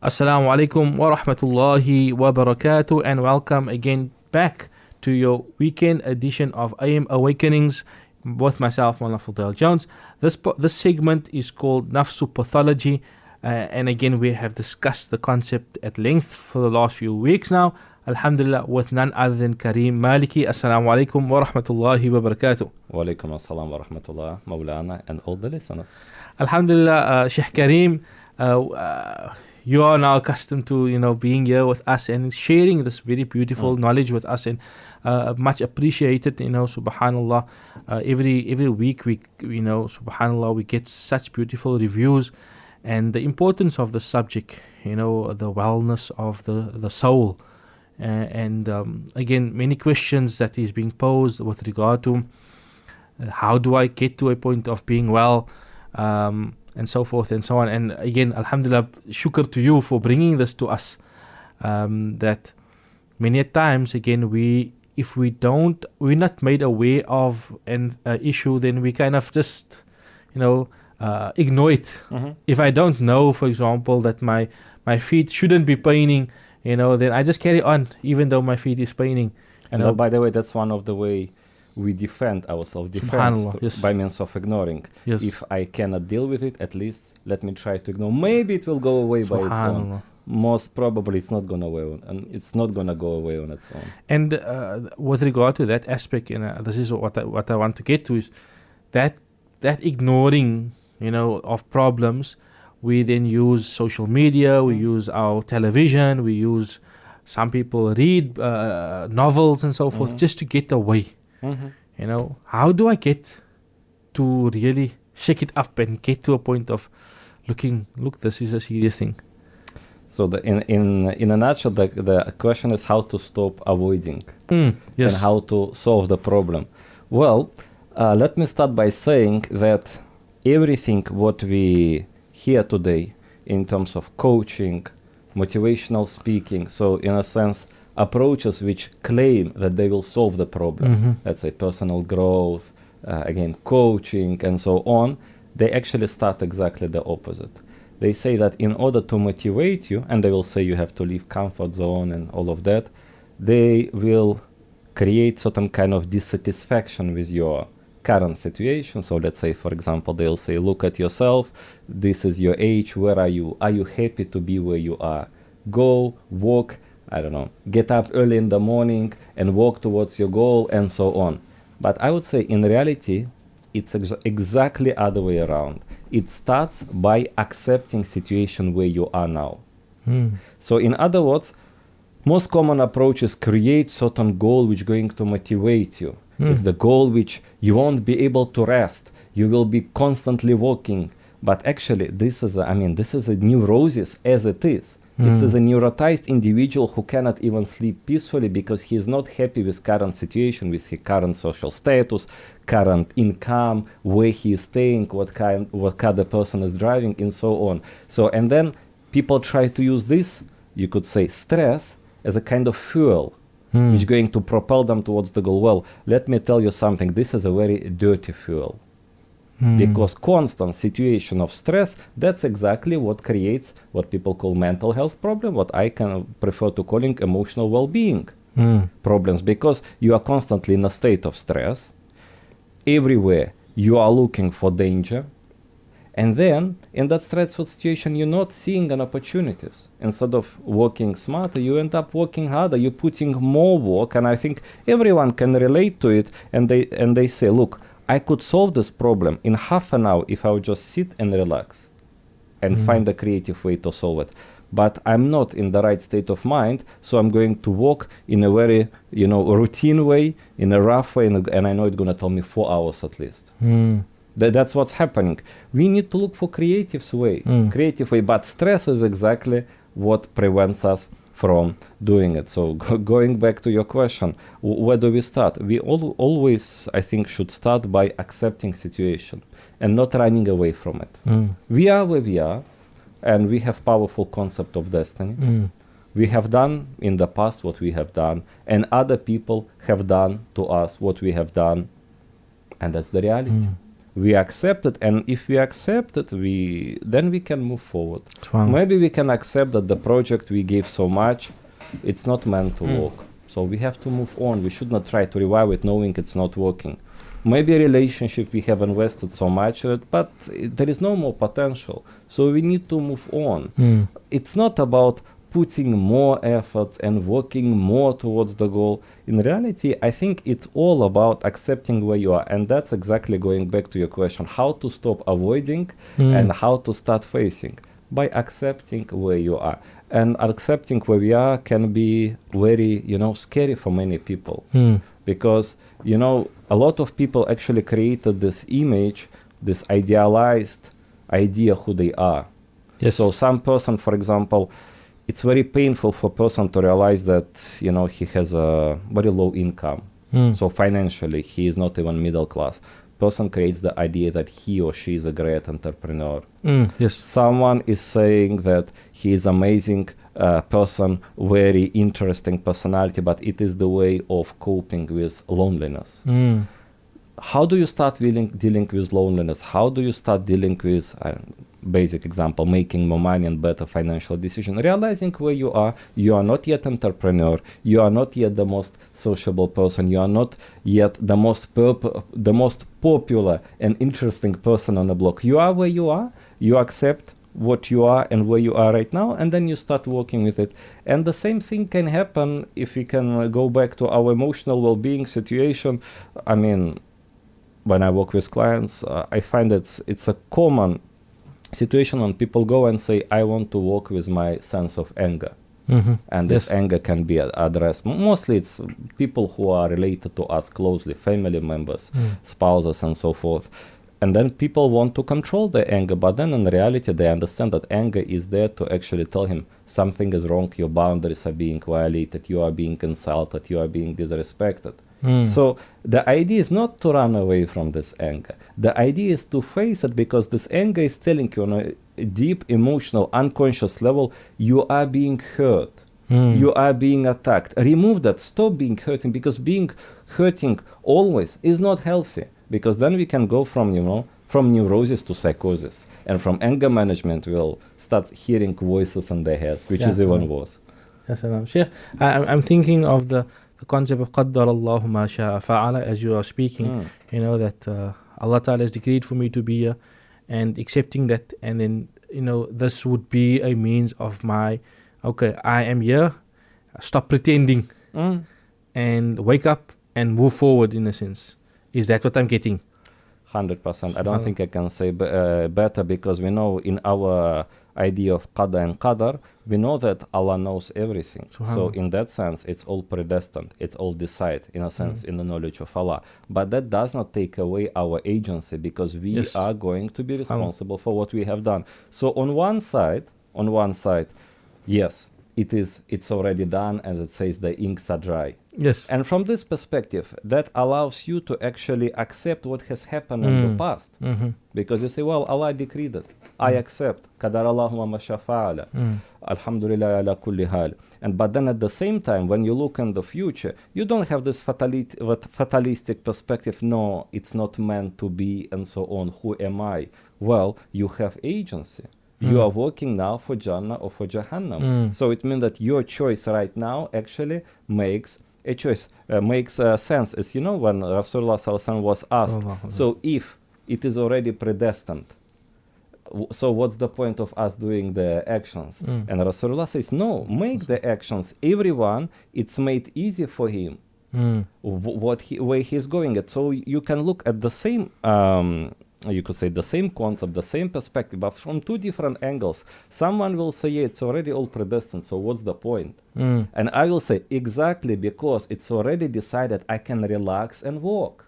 Assalamu alaikum wa rahmatullahi wa barakatuh, and welcome again back to your weekend edition of AM Awakenings with myself, Nafsopathology Jones. This segment is called Nafsopathology, and again we have discussed the concept at length for the last few weeks now. Alhamdulillah, with none other than Kareem Maliki. Assalamu alaikum wa rahmatullahi wa barakatuh. Wa alaikum assalam wa rahmatullah, Maulana, and all the listeners. Alhamdulillah, Sheikh Kareem, you are now accustomed to being here with us and sharing this very beautiful knowledge with us, and much appreciated. Subhanallah, every week we subhanallah, we get such beautiful reviews, and the importance of the subject, the wellness of the soul, and again many questions that is being posed with regard to how do I get to a point of being well, and so forth and so on. And again, alhamdulillah, shukr to you for bringing this to us, that many a times again if we're not made aware of an issue, then we kind of just ignore it. If I don't know, for example, that my feet shouldn't be paining, then I just carry on even though my feet is paining. And by the way, that's one of the way we defend ourselves, yes. by means of ignoring. Yes. If I cannot deal with it, at least let me try to ignore. Maybe it will go away by its own. Most probably it's not gonna go away on its own. And with regard to that aspect, this is what I want to get to, is that ignoring of problems. We then use social media, we use our television, some people read novels and so forth, just to get away. How do I get to really shake it up and get to a point of look, this is a serious thing? So in a nutshell, the question is how to stop avoiding, yes, and how to solve the problem. Well, let me start by saying that everything what we hear today in terms of coaching, motivational speaking, so in a sense approaches which claim that they will solve the problem, let's say personal growth, again coaching and so on, they actually start exactly the opposite. They say that in order to motivate you, and they will say you have to leave comfort zone and all of that, they will create certain kind of dissatisfaction with your current situation. So let's say, for example, they'll say, look at yourself, this is your age, where are you happy to be where you are? Go walk, I don't know, get up early in the morning and walk towards your goal, and so on. But I would say in reality, it's exactly other way around. It starts by accepting situation where you are now. So in other words, most common approach is create certain goal which going to motivate you. It's the goal which you won't be able to rest. You will be constantly walking. But actually, this is a neurosis as it is. It is a neurotized individual who cannot even sleep peacefully because he is not happy with current situation, with his current social status, current income, where he is staying, what car the person is driving, and so on. So, and then people try to use this, you could say, stress as a kind of fuel, which is going to propel them towards the goal. Well, let me tell you something. This is a very dirty fuel. Because constant situation of stress, that's exactly what creates what people call mental health problem, what I can prefer to calling emotional well-being problems, because you are constantly in a state of stress. Everywhere you are looking for danger, and then in that stressful situation you're not seeing an opportunities. Instead of working smarter, you end up working harder, you're putting more work, and I think everyone can relate to it, and they say, look, I could solve this problem in half an hour if I would just sit and relax and find a creative way to solve it. But I'm not in the right state of mind, so I'm going to work in a very, routine way, in a rough way, and I know it's going to take me 4 hours at least. That's what's happening. We need to look for creative way, but stress is exactly what prevents us from doing it. So going back to your question, where do we start? We always, I think, should start by accepting situation and not running away from it. We are where we are, and we have powerful concept of destiny. We have done in the past what we have done, and other people have done to us what we have done, and that's the reality. We accept it, and if we accept it, then we can move forward. Subhanallah. Maybe we can accept that the project we gave so much, it's not meant to work. So we have to move on. We should not try to revive it knowing it's not working. Maybe a relationship we have invested so much in it, but there is no more potential. So we need to move on. It's not about putting more efforts and working more towards the goal. In reality, I think it's all about accepting where you are. And that's exactly going back to your question, how to stop avoiding and how to start facing. By accepting where you are. And accepting where we are can be very, scary for many people. Because, a lot of people actually created this image, this idealized idea who they are. Yes. So some person, for example, it's very painful for a person to realize that, he has a very low income. So financially, he is not even middle class. Person creates the idea that he or she is a great entrepreneur. Yes. Someone is saying that he is amazing person, very interesting personality, but it is the way of coping with loneliness. How do you start dealing with loneliness? How do you start dealing with, basic example, making more money and better financial decision? Realizing where you are not yet entrepreneur, you are not yet the most sociable person, you are not yet the most popular and interesting person on the block. You are where you are, you accept what you are and where you are right now, and then you start working with it. And the same thing can happen if we can go back to our emotional well-being situation. I mean, when I work with clients, I find it's a common situation when people go and say, I want to work with my sense of anger. And this anger can be addressed. Mostly it's people who are related to us closely, family members, spouses, and so forth. And then people want to control their anger, but then in reality they understand that anger is there to actually tell him something is wrong, your boundaries are being violated, you are being insulted, you are being disrespected. So the idea is not to run away from this anger. The idea is to face it, because this anger is telling you on a deep emotional unconscious level, you are being hurt. You are being attacked. Remove that. Stop being hurting, because being hurting always is not healthy, because then we can go from neurosis to psychosis, and from anger management we'll start hearing voices in their head, which is even worse. Yes, Sheikh, I'm thinking of the concept of قدر الله ما شاء فعل as you are speaking. That Allah Ta'ala has decreed for me to be here, and accepting that, and then this would be a means of my, okay, I am here, stop pretending, and wake up and move forward, in a sense. Is that what I'm getting? 100%. I don't think I can say better, because we know in our idea of qada and qadar, we know that Allah knows everything. So in that sense, it's all predestined. It's all decided, in a sense, in the knowledge of Allah. But that does not take away our agency, because we are going to be responsible for what we have done. So on one side, yes, it's already done, as it says, the inks are dry. Yes. And from this perspective, that allows you to actually accept what has happened in the past. Because you say, well, Allah decreed it. I accept. Qadar Allahu wa ma sha fa'ala. Alhamdulillah ala kulli hal. But then at the same time, when you look in the future, you don't have this fatalistic perspective. No, it's not meant to be, and so on. Who am I? Well, you have agency. You are working now for Jannah or for Jahannam. So it means that your choice right now actually makes a choice, makes sense. As you know, when Rasulullah Sallallahu Alaihi Wasallam was asked, so if it is already predestined, so what's the point of us doing the actions? And Rasulullah says, no, make the actions. Everyone, it's made easy for him where he's going at. So you can look at the same you could say the same concept, the same perspective, but from two different angles. Someone will say, yeah, it's already all predestined, so what's the point? And I will say, exactly, because it's already decided, I can relax and walk.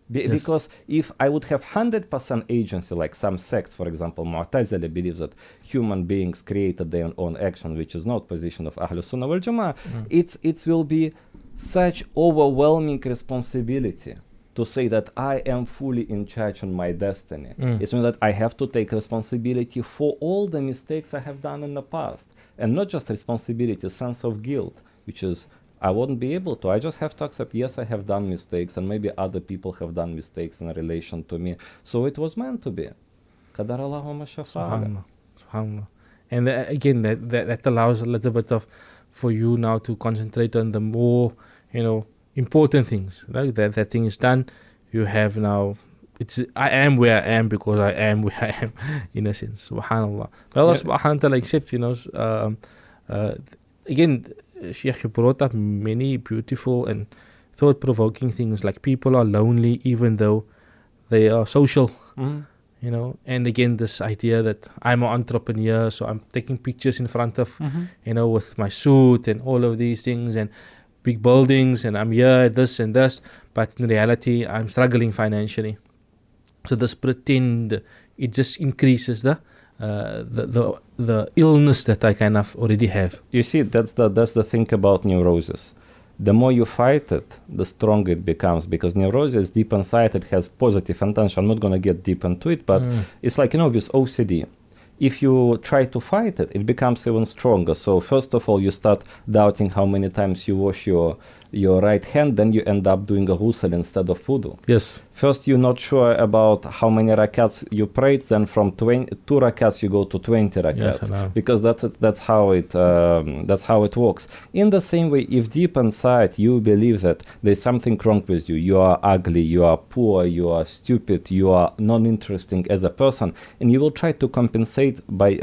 Because if I would have 100% agency, like some sects, for example, Mu'tazila believes that human beings created their own action, which is not position of Ahlus Sunnah wal Jama'ah, it will be such overwhelming responsibility to say that I am fully in charge on my destiny. It means that I have to take responsibility for all the mistakes I have done in the past. And not just responsibility, sense of guilt, which is I wouldn't be able to. I just have to accept, yes, I have done mistakes, and maybe other people have done mistakes in relation to me. So it was meant to be. Qadar Allahu ma sha'a fa'ala. Subhanallah. Subhanallah. And again, that allows a little bit of, for you now to concentrate on the more, important things. Right? That thing is done. You have now, I am where I am because I am where I am, in a sense. Subhanallah. Allah subhanahu wa ta'ala accepts, again, Sheikh, you brought up many beautiful and thought-provoking things, like people are lonely even though they are social. And again, this idea that I'm an entrepreneur, so I'm taking pictures in front of, with my suit and all of these things and big buildings, and I'm here, this and this, but in reality, I'm struggling financially. So this pretend, it just increases the illness that I kind of already have. You see, that's the thing about neurosis. The more you fight it, the stronger it becomes, because neurosis deep inside, it has positive intention. I'm not going to get deep into it, but it's like, with OCD. If you try to fight it, it becomes even stronger. So first of all, you start doubting how many times you wash your right hand, then you end up doing a ghusl instead of wudu. Yes. First, you're not sure about how many rakats you prayed, then from 2 rakats you go to 20 rakats, yes, because that's how it works. In the same way, if deep inside you believe that there's something wrong with you, you are ugly, you are poor, you are stupid, you are non-interesting as a person, and you will try to compensate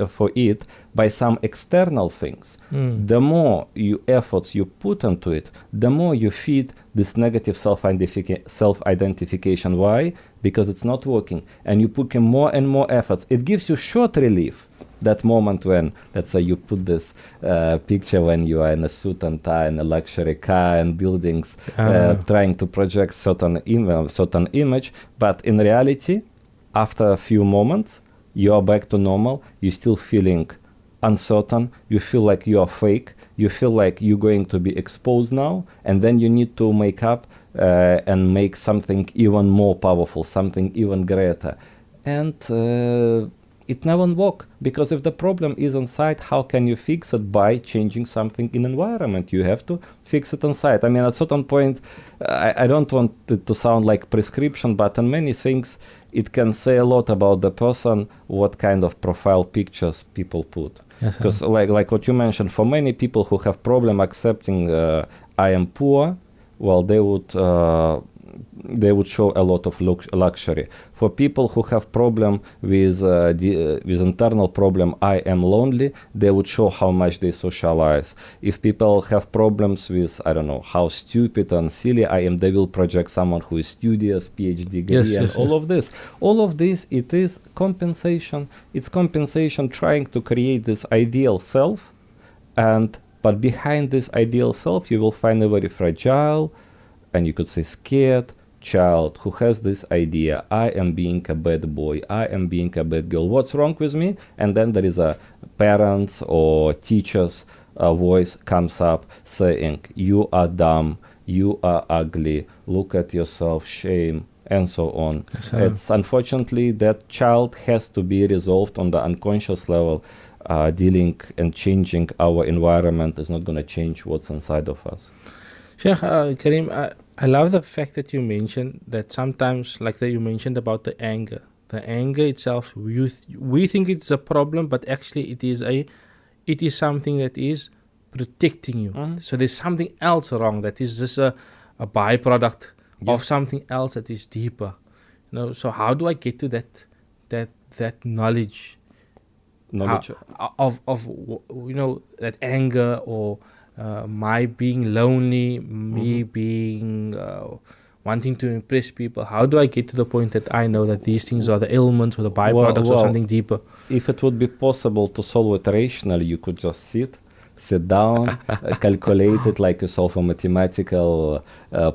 for it by some external things, the more efforts you put into it, the more you feed this negative self-identification. Why? Because it's not working, and you put in more and more efforts. It gives you short relief. That moment when, let's say, you put this picture when you are in a suit and tie in a luxury car and buildings, trying to project certain image, but in reality, after a few moments, you are back to normal. You're still feeling uncertain, you feel like you are fake, you feel like you're going to be exposed now, and then you need to make up and make something even more powerful, something even greater. And it never works, because if the problem is inside, how can you fix it by changing something in environment? You have to fix it inside. I mean, at a certain point, I don't want it to sound like prescription, but in many things, it can say a lot about the person, what kind of profile pictures people put. Because like what you mentioned, for many people who have problem accepting I am poor, well, they would show a lot of luxury. For people who have problem with internal problem, I am lonely, they would show how much they socialize. If people have problems with, I don't know, how stupid and silly I am, they will project someone who is studious, PhD degree, all of this. All of this, it is compensation. It's compensation trying to create this ideal self, but behind this ideal self, you will find a very fragile, and you could say scared child who has this idea, I am being a bad boy, I am being a bad girl, what's wrong with me? And then there is a parents or teachers voice comes up saying, you are dumb, you are ugly, look at yourself, shame, and so on. It's unfortunately that child has to be resolved on the unconscious level. Dealing and changing our environment is not going to change what's inside of us. Sheikh Karim, I love the fact that you mentioned that sometimes, like that you mentioned about the anger. The anger itself, we think it's a problem, but actually it is something that is protecting you. So there's something else wrong that is just a byproduct of something else that is deeper. So how do I get to that knowledge? Of that anger, or my being lonely, me being wanting to impress people. How do I get to the point that I know that these things are the ailments or the byproducts of something deeper? If it would be possible to solve it rationally, you could just sit down, calculate it like you solve a mathematical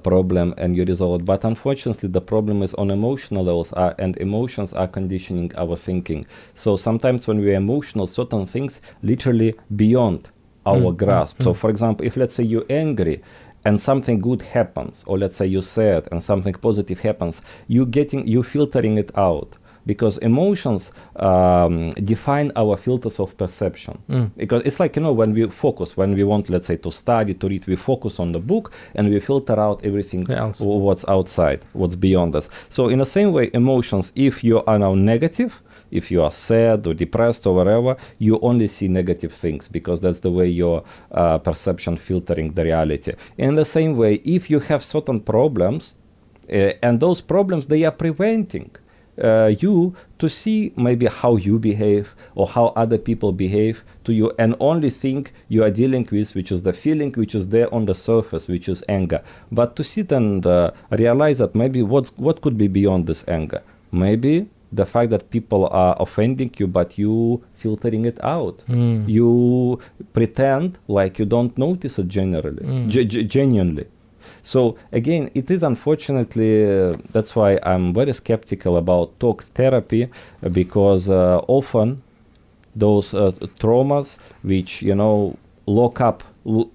problem, and you resolve it. But unfortunately, the problem is on emotional levels, and emotions are conditioning our thinking. So sometimes when we are emotional, certain things literally beyond our grasp. So for example, if let's say you're angry and something good happens, or let's say you're sad and something positive happens, you're filtering it out. because emotions define our filters of perception. Because it's like, when we focus, when we want, let's say, to study, to read, we focus on the book and we filter out everything else. What's outside, what's beyond us. So in the same way, emotions, if you are now negative, if you are sad or depressed or whatever, you only see negative things, because that's the way your perception filtering the reality. In the same way, if you have certain problems, and those problems, they are preventing you to see maybe how you behave or how other people behave to you, and only thing you are dealing with, which is the feeling which is there on the surface, which is anger. But to sit and realize that maybe what could be beyond this anger? Maybe the fact that people are offending you, but you filtering it out. You pretend like you don't notice it genuinely. So again, it is unfortunately, that's why I'm very skeptical about talk therapy, because often those traumas which, lock up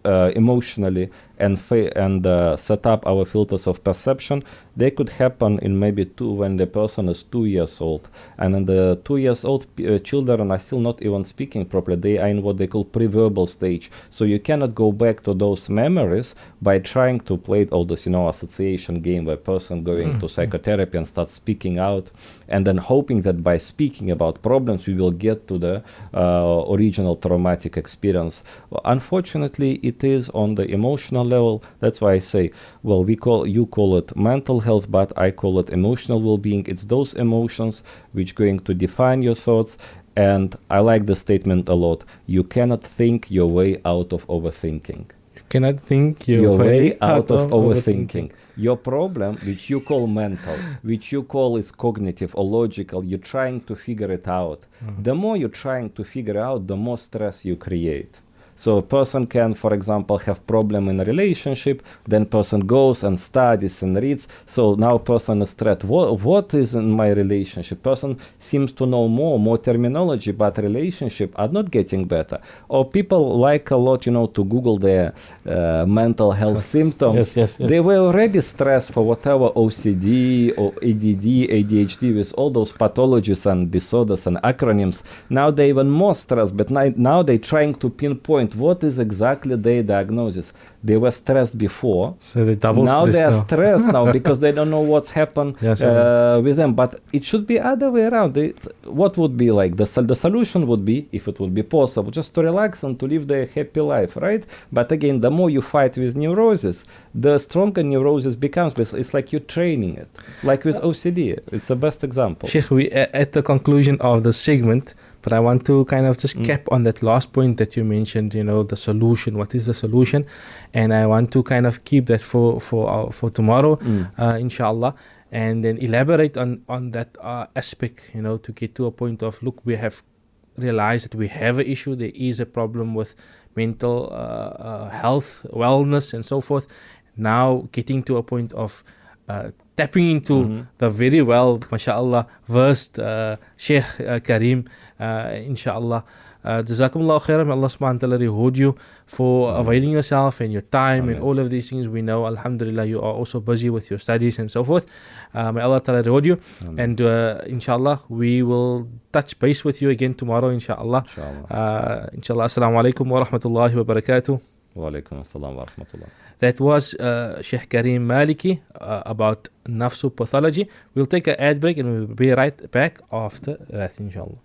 emotionally and set up our filters of perception, they could happen in maybe when the person is 2 years old. And in the 2 years old, children are still not even speaking properly. They are in what they call pre-verbal stage. So you cannot go back to those memories by trying to play all this, association game where person going to psychotherapy and start speaking out, and then hoping that by speaking about problems, we will get to the original traumatic experience. Well, unfortunately, it is on the emotional level. That's why I say, well, you call it mental health, but I call it emotional well-being. It's those emotions which going to define your thoughts. And I like the statement a lot. You cannot think your way out of overthinking. You cannot think your way out of overthinking. Your problem, which you call mental, which you call is cognitive or logical, you're trying to figure it out. The more you're trying to figure out, the more stress you create. So a person can, for example, have problem in a relationship, then person goes and studies and reads. So now person is stressed. What is in my relationship? Person seems to know more terminology, but relationship are not getting better. Or people like a lot, to Google their mental health symptoms. Yes. They were already stressed for whatever OCD or ADD, ADHD, with all those pathologies and disorders and acronyms. Now they're even more stressed, but now they're trying to pinpoint what is exactly their diagnosis. They were stressed before. So they double now stressed they are stressed now because they don't know what's happened with them. But it should be other way around. What would be like the solution would be, if it would be possible, just to relax and to live their happy life, right? But again, the more you fight with neurosis, the stronger neurosis becomes. It's like you're training it, like with OCD. It's the best example. Sheikh, we at the conclusion of the segment. But I want to kind of just cap on that last point that you mentioned, the solution. What is the solution? And I want to kind of keep that for tomorrow, inshallah, and then elaborate on that aspect, to get to a point of, look, we have realized that we have an issue. There is a problem with mental health, wellness, and so forth. Now getting to a point of tapping into the very well, mashallah, versed Sheikh Karim, inshallah. Jazakumullah khairan. May Allah subhanahu wa ta'ala reward you for availing yourself and your time and all of these things. We know, alhamdulillah, you are also busy with your studies and so forth. May Allah ta'ala reward you. And inshallah, we will touch base with you again tomorrow, inshallah. Inshallah. Assalamu alaikum wa rahmatullahi wa barakatuh. Wa alaikum assalam wa rahmatullah. That was Sheikh Karim Maliki about Nafsopathology. We'll take an ad break and we'll be right back after that, inshallah.